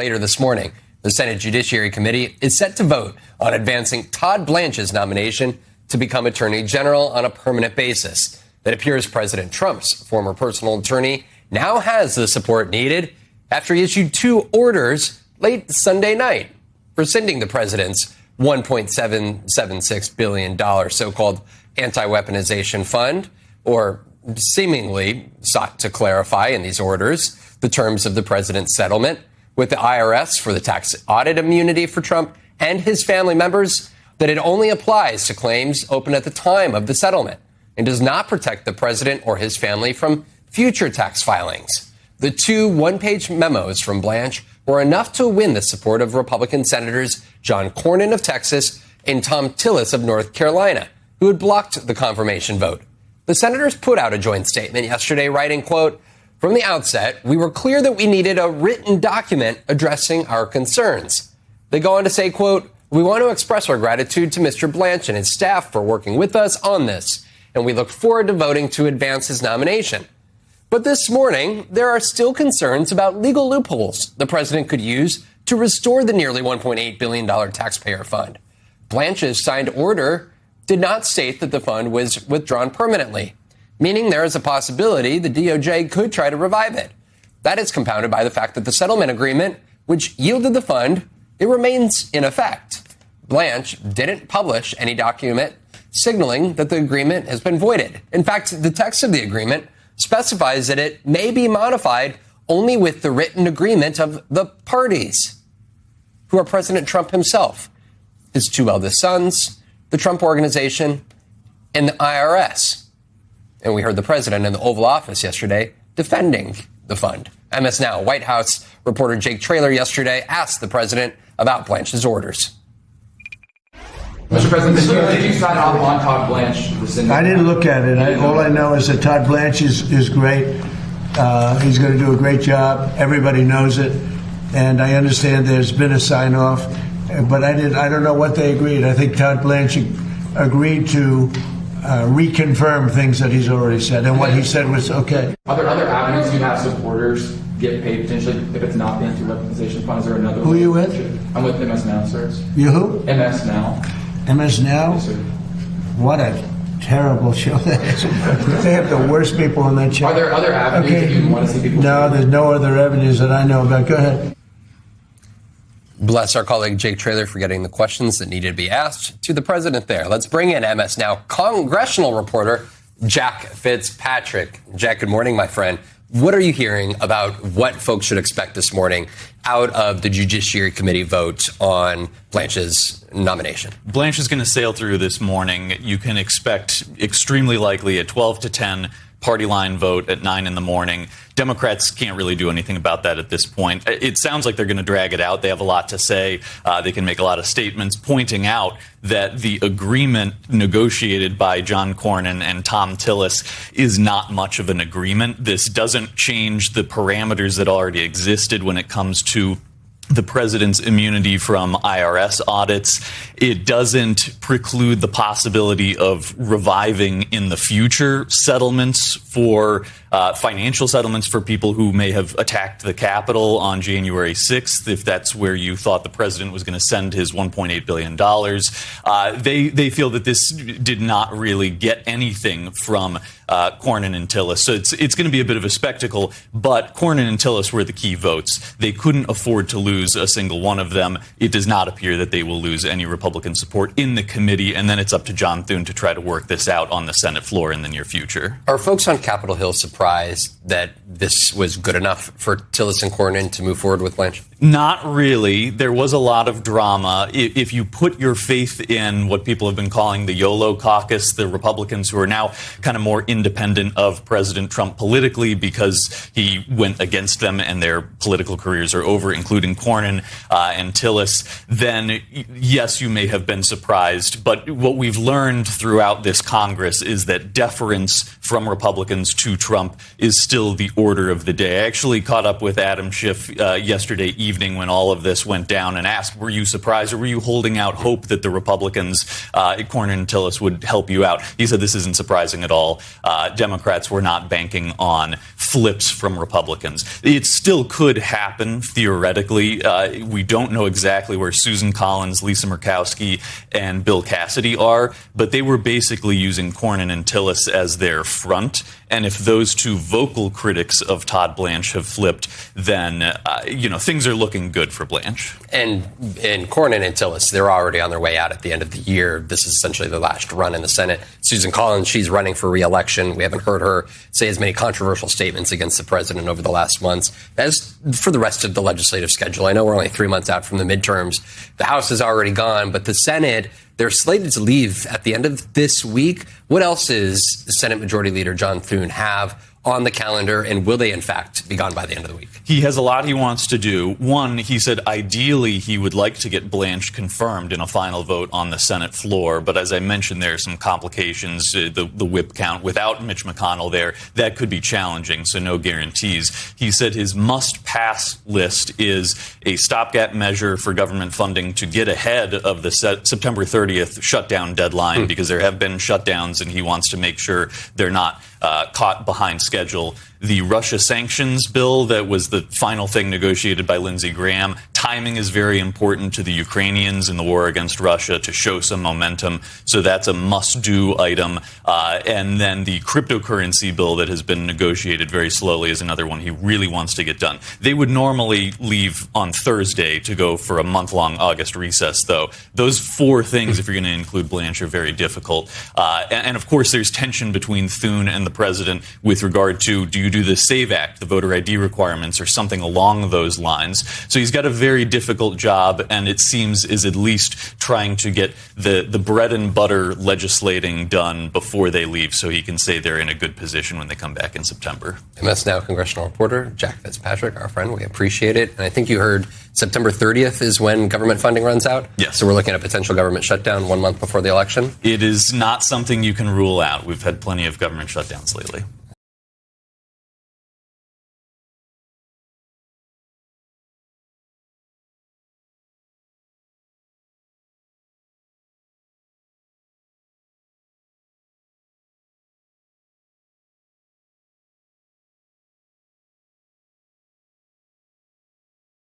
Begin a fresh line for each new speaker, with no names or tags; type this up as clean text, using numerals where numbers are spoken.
Later this morning, the Senate Judiciary Committee is set to vote on advancing Todd Blanche's nomination to become Attorney General on a permanent basis. It appears President Trump's former personal attorney now has the support needed after he issued 2 orders late Sunday night rescinding the president's $1.776 billion so-called anti-weaponization fund, or seemingly sought to clarify in these orders the terms of the president's settlement with the IRS for the tax audit immunity for Trump and his family members, that it only applies to claims open at the time of the settlement and does not protect the president or his family from future tax filings. The 2 one-page memos from Blanche were enough to win the support of Republican Senators John Cornyn of Texas and Thom Tillis of North Carolina, who had blocked the confirmation vote. The senators put out a joint statement yesterday writing, quote, "From the outset, we were clear that we needed a written document addressing our concerns." They go on to say, quote, "We want to express our gratitude to Mr. Blanche and his staff for working with us on this, and we look forward to voting to advance his nomination. But this morning, there are still concerns about legal loopholes the president could use to restore the nearly $1.8 billion taxpayer fund. Blanche's signed order did not state that the fund was withdrawn permanently, meaning there is a possibility the DOJ could try to revive it. That is compounded by the fact that the settlement agreement, which yielded the fund, it remains in effect. Blanche didn't publish any document signaling that the agreement has been voided. In fact, the text of the agreement specifies that it may be modified only with the written agreement of the parties, who are President Trump himself, his 2 eldest sons, the Trump Organization, and the IRS. And we heard the president in the Oval Office yesterday defending the fund. MS Now White House reporter Jake Traylor yesterday asked the president about Blanche's orders.
Mr. President, did you sign off on Todd Blanche rescinding?
I didn't look at it. All I know is that Todd Blanche is great. He's going to do a great job. Everybody knows it. And I understand there's been a sign-off. But I don't know what they agreed. I think Todd Blanche agreed to reconfirm things that he's already said. And what he said was okay.
Are there other avenues you have supporters get paid potentially if it's not the anti-weaponization fund? Is there another
Who are you with?
I'm with MS Now, sir.
You who?
MS Now.
MS Now?
Yes, sir.
What a terrible show that is. They have the worst people on that show.
Are there other avenues that you want to see people?
No, there's no other avenues that I know about. Go ahead.
Bless our colleague Jake Traylor for getting the questions that needed to be asked to the president there. Let's bring in MS Now congressional reporter Jack Fitzpatrick. Jack, good morning, my friend. What are you hearing about what folks should expect this morning out of the Judiciary Committee vote on Blanche's nomination?
Blanche is going to sail through this morning. You can expect extremely likely a 12-10 party line vote at 9 in the morning. Democrats can't really do anything about that at this point. It sounds like they're going to drag it out. They have a lot to say. They can make a lot of statements pointing out that the agreement negotiated by John Cornyn and Thom Tillis is not much of an agreement. This doesn't change the parameters that already existed when it comes to the president's immunity from IRS audits. It doesn't preclude the possibility of reviving in the future settlements for financial settlements for people who may have attacked the Capitol on January 6th, if that's where you thought the president was going to send his $1.8 billion. They feel that this did not really get anything from Cornyn and Tillis. So it's going to be a bit of a spectacle, but Cornyn and Tillis were the key votes. They couldn't afford to lose a single one of them. It does not appear that they will lose any Republican support in the committee, and then it's up to John Thune to try to work this out on the Senate floor in the near future.
Are folks on Capitol Hill surprised that this was good enough for Tillis and Cornyn to move forward with Blanche?
Not really. There was a lot of drama. If you put your faith in what people have been calling the YOLO caucus, the Republicans who are now kind of more independent of President Trump politically because he went against them and their political careers are over, including Cornyn and Tillis, then yes, you may have been surprised. But what we've learned throughout this Congress is that deference from Republicans to Trump is still the order of the day. I actually caught up with Adam Schiff yesterday evening evening when all of this went down and asked, were you surprised or were you holding out hope that the Republicans, Cornyn and Tillis, would help you out? He said this isn't surprising at all. Democrats were not banking on flips from Republicans. It still could happen, theoretically. We don't know exactly where Susan Collins, Lisa Murkowski, and Bill Cassidy are, but they were basically using Cornyn and Tillis as their front. And if those two vocal critics of Todd Blanche have flipped, then, things are looking good for Blanche.
And Cornyn and Tillis, they're already on their way out at the end of the year. This is essentially their last run in the Senate. Susan Collins, she's running for re-election. We haven't heard her say as many controversial statements against the president over the last months as for the rest of the legislative schedule. I know we're only 3 months out from the midterms. The House is already gone, but the Senate, they're slated to leave at the end of this week. What else is Senate Majority Leader John Thune have on the calendar, and will they, in fact, be gone by the end of the week?
He has a lot he wants to do. One, he said ideally he would like to get Blanche confirmed in a final vote on the Senate floor, but as I mentioned, there are some complications. The whip count without Mitch McConnell there, that could be challenging, so no guarantees. He said his must-pass list is a stopgap measure for government funding to get ahead of the September 30th shutdown deadline, because there have been shutdowns, and he wants to make sure they're not caught behind schedule. The Russia sanctions bill that was the final thing negotiated by Lindsey Graham. Timing is very important to the Ukrainians in the war against Russia to show some momentum. So that's a must-do item. And then the cryptocurrency bill that has been negotiated very slowly is another one he really wants to get done. They would normally leave on Thursday to go for a month-long August recess, though. Those four things, if you're going to include Blanche, are very difficult. And of course, there's tension between Thune and the president with regard to, do you do the SAVE Act, the voter ID requirements, or something along those lines? So he's got a very difficult job, and it seems is at least trying to get the bread and butter legislating done before they leave, so he can say they're in a good position when they come back in September.
MS Now congressional reporter Jack Fitzpatrick, our friend, we appreciate it. And I think you heard September 30th is when government funding runs out?
Yes.
So we're looking at a potential government shutdown 1 month before the election?
It is not something you can rule out. We've had plenty of government shutdowns lately.